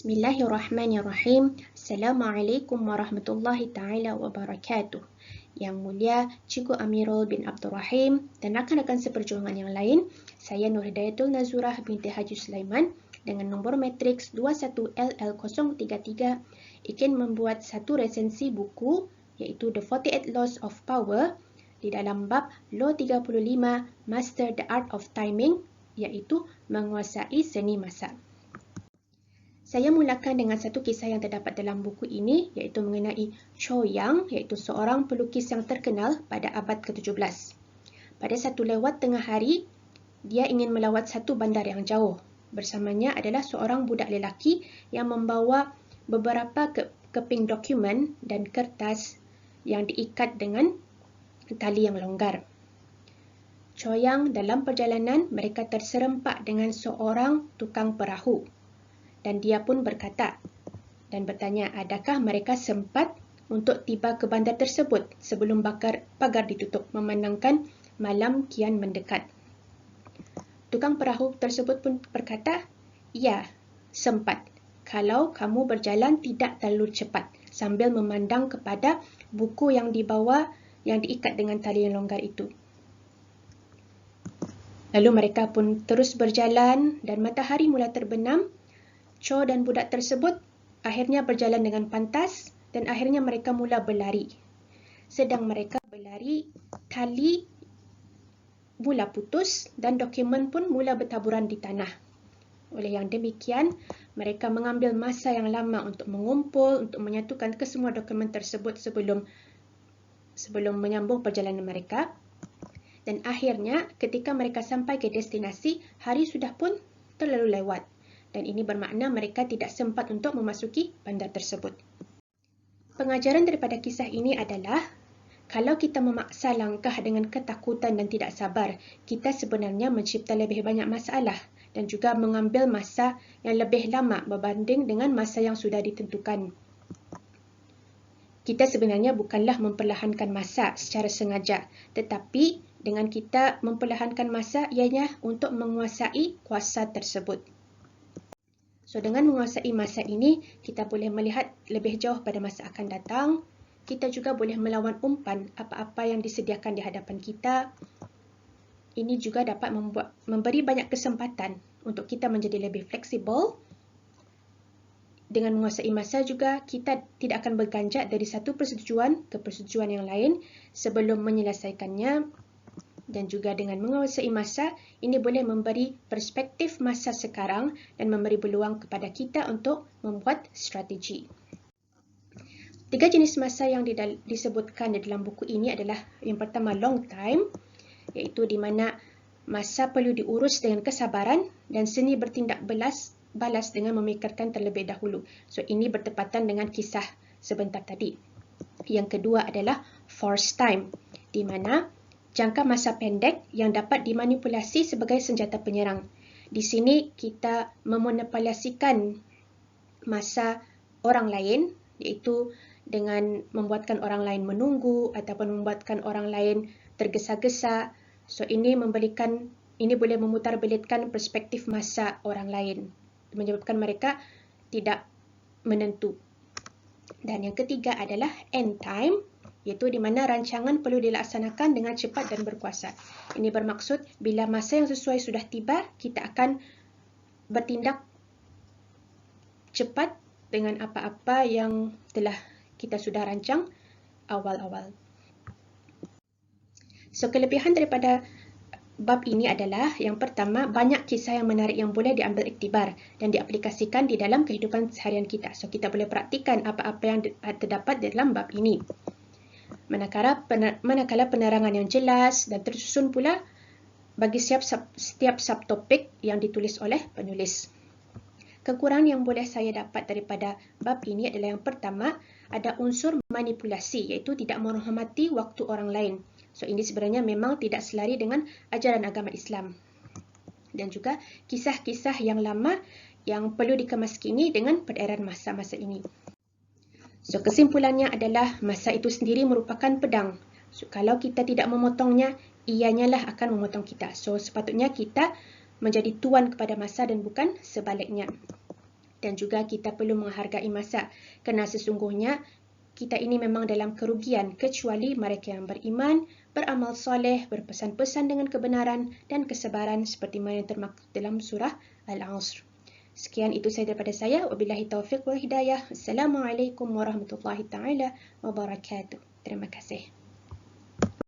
Bismillahirrahmanirrahim. Assalamualaikum warahmatullahi taala wabarakatuh. Yang mulia Cikgu Amirul bin Abdul Rahim dan rakan-rakan seperjuangan yang lain, saya Nur Hidayatul Nazurah binti Haji Sulaiman dengan nombor matriks 21LL033 ingin membuat satu resensi buku iaitu The 48 Laws of Power di dalam bab Law 35 Master the Art of Timing iaitu menguasai seni masa. Saya mulakan dengan satu kisah yang terdapat dalam buku ini iaitu mengenai Cho Yang iaitu seorang pelukis yang terkenal pada abad ke-17. Pada satu lewat tengah hari, dia ingin melawat satu bandar yang jauh. Bersamanya adalah seorang budak lelaki yang membawa beberapa keping dokumen dan kertas yang diikat dengan tali yang longgar. Cho Yang dalam perjalanan mereka terserempak dengan seorang tukang perahu. Dan dia pun berkata dan bertanya adakah mereka sempat untuk tiba ke bandar tersebut sebelum pagar ditutup memandangkan malam kian mendekat. Tukang perahu tersebut pun berkata, ya, sempat kalau kamu berjalan tidak terlalu cepat sambil memandang kepada buku yang dibawa yang diikat dengan tali yang longgar itu. Lalu mereka pun terus berjalan dan matahari mula terbenam. Cho dan budak tersebut akhirnya berjalan dengan pantas dan akhirnya mereka mula berlari. Sedang mereka berlari, tali mula putus dan dokumen pun mula bertaburan di tanah. Oleh yang demikian, mereka mengambil masa yang lama untuk mengumpul, untuk menyatukan kesemua dokumen tersebut sebelum menyambung perjalanan mereka. Dan akhirnya, ketika mereka sampai ke destinasi, hari sudah pun terlalu lewat. Dan ini bermakna mereka tidak sempat untuk memasuki bandar tersebut. Pengajaran daripada kisah ini adalah, kalau kita memaksa langkah dengan ketakutan dan tidak sabar, kita sebenarnya mencipta lebih banyak masalah dan juga mengambil masa yang lebih lama berbanding dengan masa yang sudah ditentukan. Kita sebenarnya bukanlah memperlahankan masa secara sengaja, tetapi dengan kita memperlahankan masa ianya untuk menguasai kuasa tersebut. So, dengan menguasai masa ini, kita boleh melihat lebih jauh pada masa akan datang. Kita juga boleh melawan umpan apa-apa yang disediakan di hadapan kita. Ini juga dapat memberi banyak kesempatan untuk kita menjadi lebih fleksibel. Dengan menguasai masa juga, kita tidak akan berganjak dari satu persetujuan ke persetujuan yang lain sebelum menyelesaikannya. Dan juga dengan menguasai masa, ini boleh memberi perspektif masa sekarang dan memberi peluang kepada kita untuk membuat strategi. 3 jenis masa yang disebutkan di dalam buku ini adalah yang pertama long time, iaitu di mana masa perlu diurus dengan kesabaran dan seni bertindak balas dengan memikirkan terlebih dahulu. So, ini bertepatan dengan kisah sebentar tadi. Yang kedua adalah force time, di mana jangka masa pendek yang dapat dimanipulasi sebagai senjata penyerang. Di sini kita memanipulasikan masa orang lain, iaitu dengan membuatkan orang lain menunggu ataupun membuatkan orang lain tergesa-gesa. So, ini boleh memutarbelitkan perspektif masa orang lain, menyebabkan mereka tidak menentu. Dan yang ketiga adalah end time, iaitu di mana rancangan perlu dilaksanakan dengan cepat dan berkuasa. Ini bermaksud bila masa yang sesuai sudah tiba, kita akan bertindak cepat dengan apa-apa yang telah kita sudah rancang awal-awal. So, kelebihan daripada bab ini adalah yang pertama, banyak kisah yang menarik yang boleh diambil iktibar dan diaplikasikan di dalam kehidupan seharian kita. So, kita boleh praktikan apa-apa yang terdapat dalam bab ini. Manakala penerangan yang jelas dan tersusun pula bagi setiap subtopik yang ditulis oleh penulis. Kekurangan yang boleh saya dapat daripada bab ini adalah yang pertama, ada unsur manipulasi iaitu tidak menghormati waktu orang lain. So, ini sebenarnya memang tidak selari dengan ajaran agama Islam. Dan juga kisah-kisah yang lama yang perlu dikemas kini dengan peredaran masa-masa ini. So, kesimpulannya adalah masa itu sendiri merupakan pedang. So, kalau kita tidak memotongnya, ianya lah akan memotong kita. So, sepatutnya kita menjadi tuan kepada masa dan bukan sebaliknya. dan juga kita perlu menghargai masa kerana sesungguhnya kita ini memang dalam kerugian kecuali mereka yang beriman, beramal soleh, berpesan-pesan dengan kebenaran dan kesabaran seperti mana yang termaktub dalam surah Al-Asr. Sekian itu sahaja daripada saya. Wabillahi taufiq wal hidayah. Assalamualaikum warahmatullahi taala wabarakatuh. Terima kasih.